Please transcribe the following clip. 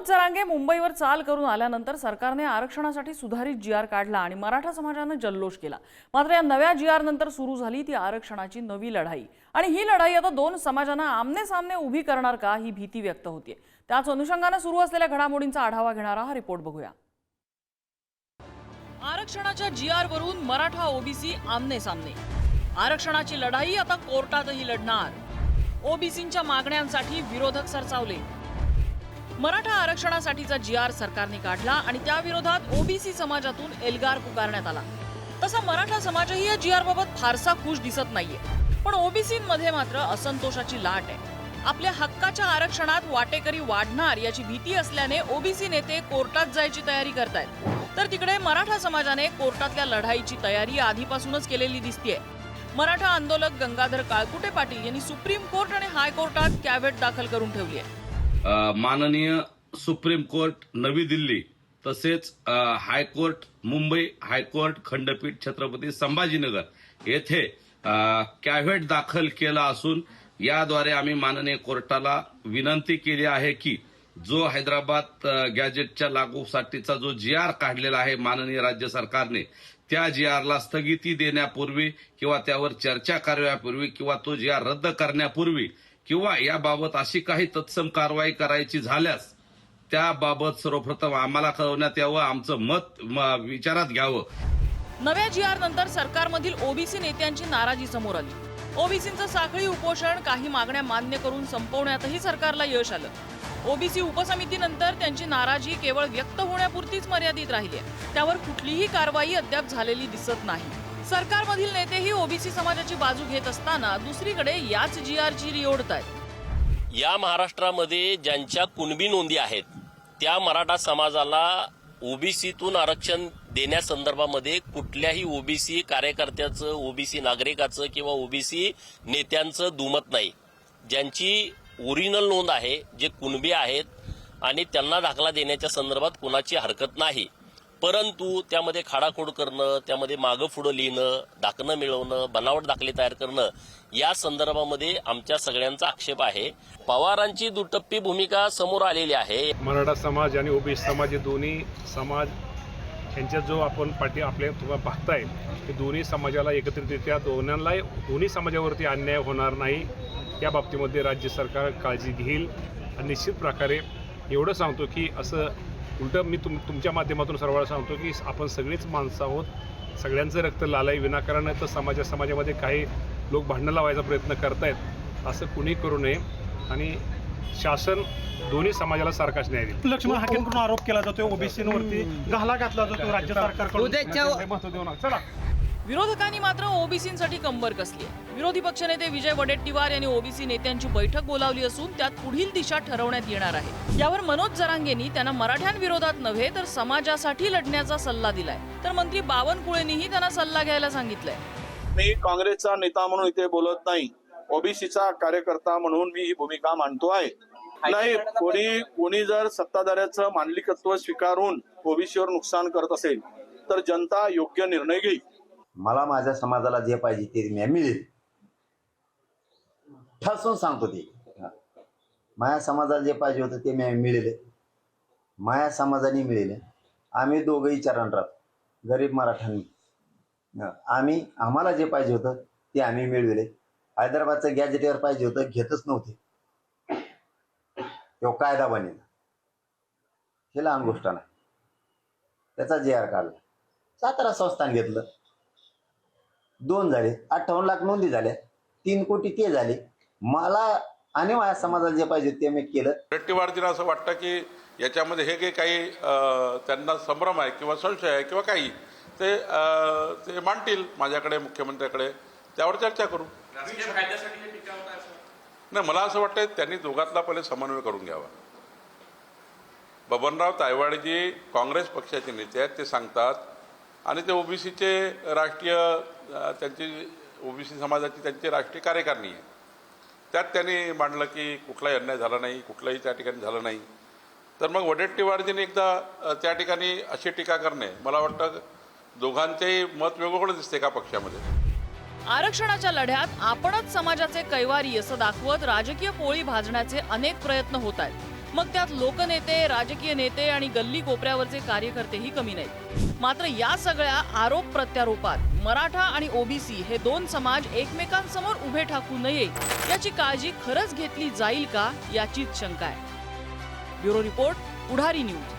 मनोज जरांगे मुंबईवर चाल करून आल्यानंतर सरकारने आरक्षणासाठी सुधारित जी आर काढला आणि मराठा समाजाने जल्लोष केला। मात्र या नव्या जी आर नंतर सुरू झाली ती आरक्षणाची नवी लढाई आणि ही लढाई आता दोन समाजांना आमने-सामने उभी करणार का ही भीती व्यक्त होते। त्याच अनुषंगाने सुरू असलेल्या घडामोडींचा आढावा घेणारा हा रिपोर्ट बघूया। आरक्षणाच्या जी आर वरून मराठा ओबीसी आमने-सामने। आरक्षणाची लढाई आता कोर्टातही लढणार। ओबीसींच्या मागण्यांसाठी विरोधक सरसावले। मराठा आरक्षणासाठीचा जी आर सरकारने काढला आणि त्या विरोधात ओबीसी समाजातून एल्गार पुकारण्यात आला। तसा मराठा समाजही या जी आर बाबत फारसा खुश दिसत नाहीये, पण ओबीसींमध्ये मात्र असंतोषाची लाट आहे। आपल्या हक्काच्या आरक्षणात वाटेकरी वाढणार याची भीती असल्याने ओबीसी नेते कोर्टात जायची तयारी करतायत, तर तिकडे मराठा समाजाने कोर्टातल्या लढाईची तयारी आधीपासूनच केलेली दिसतेय। मराठा आंदोलक गंगाधर काळकुटे पाटील यांनी सुप्रीम कोर्ट आणि हायकोर्टात कॅव्हेट दाखल करून ठेवली आहे। माननीय सुप्रीम कोर्ट नवी दिल्ली तसेच हायकोर्ट मुंबई, हायकोर्ट खंडपीठ छत्रपती संभाजीनगर येथे कॅव्हेट दाखल केला असून याद्वारे आम्ही माननीय कोर्टाला विनंती केली आहे की जो हैदराबाद गॅजेटच्या लागूसाठीचा जो जी आर काढलेला आहे माननीय राज्य सरकारने, त्या जी आरला स्थगिती देण्यापूर्वी किंवा त्यावर चर्चा करण्यापूर्वी किंवा तो जी आर रद्द करण्यापूर्वी किंवा याबाबत अशी काही तत्सम कारवाई करायची झाल्यास त्याबाबत सर्वप्रथम आम्हाला कळवण्यात यावं, आमचं मत विचारात घ्यावं। नव्या जी आर नंतर सरकारमधील ओबीसी नेत्यांची नाराजी समोर आली। ओबीसींचं साखळी उपोषण काही मागण्या मान्य करून संपवण्यातही सरकारला यश आलं। ओबीसी उपसमितीनंतर त्यांची नाराजी केवळ व्यक्त होण्यापुरतीच मर्यादित राहिली आहे, त्यावर कुठलीही कारवाई अद्याप झालेली दिसत नाही। सरकारमधील नेतेही ओबीसी समाजाची बाजू घेत असताना दुसरीकडे याच जी आरची री ओढतायत। या महाराष्ट्रामध्ये ज्यांच्या कुणबी नोंदी आहेत त्या मराठा समाजाला ओबीसीतून आरक्षण देण्यासंदर्भामध्ये कुठल्याही ओबीसी कार्यकर्त्याचं, ओबीसी नागरिकाचं किंवा ओबीसी नेत्यांचं दुमत नाही। ज्यांची ओरिजिनल नोंद आहे, जे कुणबी आहेत आणि त्यांना दाखला देण्याच्या संदर्भात कुणाची हरकत नाही, परंतु त्यामध्ये खाडाखोड करणं, त्यामध्ये मागं पुढं लिहिणं, दाखलं मिळवणं, बनावट दाखले तयार करणं या संदर्भामध्ये आमच्या सगळ्यांचा आक्षेप आहे। पवारांची दुटप्पी भूमिका समोर आलेली आहे। मराठा समाज आणि ओबीसी समाज हे दोन्ही समाज यांच्यात जो आपण पाठी आपल्या तुम्हाला पाहताय ते दोन्ही समाजाला एकत्रितरित्या दोन्ही समाजावरती अन्याय होणार नाही या बाबतीमध्ये राज्य सरकार काळजी घेईल। आणि निश्चित प्रकारे एवढं सांगतो की असं उलटं मी तुमच्या माध्यमातून सर्वांना सांगतो की आपण सगळीच माणसं आहोत, सगळ्यांचं रक्त लालाही विनाकारण आहे, तर समाजामध्ये काही लोक भांडणं लावायचा प्रयत्न करतायत, असं कुणी करू नये आणि शासन दोन्ही समाजाला सारखाच न्याय देईल। लक्ष्मण हाकेंकडून आरोप केला जातो ओबीसीवरती घाला घातला जातो राज्य सरकारकडून। चला विरोधकांनी मात्र ओबीसींसाठी कंबर कसली आहे। विरोधी पक्षनेते विजय वडेट्टीवार यांनी ओबीसी नेत्यांची बैठक बोलावली असून त्यात पुढील दिशा ठरवण्यात येणार आहे। यावर मनोज जरांगेंनी त्यांना मराठ्यांविरोधात नव्हे तर समाजासाठी लढण्याचा सल्ला दिलाय, तर मंत्री बावनकुळेंनीही त्यांना सल्ला घ्यायला सांगितलंय। मी काँग्रेसचा नेता म्हणून इथे बोलत नाही, ओबीसीचा कार्यकर्ता म्हणून मी ही भूमिका मांडतो आहे। नाही, कोणी जर सत्ताधाऱ्याचं मांडलिकत्व स्वीकारून ओबीसीवर नुकसान करत असेल तर जनता योग्य निर्णय घेईल। मला माझ्या समाजाला जे पाहिजे ते मिळेल, ठसून सांगतो ते। माझ्या समाजाला जे पाहिजे होतं ते मिळेल, माझ्या समाजाने मिळेल। आम्ही दोघंही चरण राहतो, गरीब मराठ्यांनी आम्हाला जे पाहिजे होतं ते आम्ही मिळविले। हैदराबादचं गॅजेटेवर पाहिजे होतं, घेतच नव्हते, तो कायदा बनेल, हे लहान गोष्ट नाही। त्याचा जे आर काढला, सातारा संस्थान घेतलं, 2 झाले, 58 लाख नोंदी झाल्या, 3 कोटी ते झाले। मला आणि माझ्या समाजाला जे पाहिजे ते मी केलं। वडेट्टीवारजींना असं वाटतं की याच्यामध्ये हे काही त्यांना संभ्रम आहे किंवा संशय आहे किंवा काही ते मांडतील माझ्याकडे, मुख्यमंत्र्याकडे, त्यावर चर्चा करू। नाही, मला असं वाटतं त्यांनी दोघातला पहिले समन्वय करून घ्यावा। बबनराव तायवाडेजी काँग्रेस पक्षाचे नेते आहेत, ते सांगतात आणि ते ओबीसीचे राष्ट्रीय त्यांची ओबीसी समाजाची त्यांची राष्ट्रीय कार्यकारिणी आहे, त्यात त्यांनी मांडलं की कुठलाही अन्याय झाला नाही, कुठलाही त्या ठिकाणी झालं नाही। तर मग वडेट्टीवारजींनी एकदा त्या ठिकाणी अशी टीका करणे, मला वाटतं दोघांचेही मत वेगवेगळं दिसते का पक्षामध्ये। आरक्षणाच्या लढ्यात आपणच समाजाचे कैवारी असं दाखवत राजकीय पोळी भाजण्याचे अनेक प्रयत्न होत आहेत। मग त्यात लोकनेते, राजकीय नेते आणि गल्ली कोपऱ्यावरचे कार्यकर्तेही कमी नाहीत। मात्र या सगळ्या आरोप प्रत्यारोपात मराठा आणि ओबीसी हे दोन समाज एकमेकांसमोर उभे ठाकू नये याची काळजी खरंच घेतली जाईल का याचीच शंका आहे। ब्युरो रिपोर्ट, पुढारी न्यूज।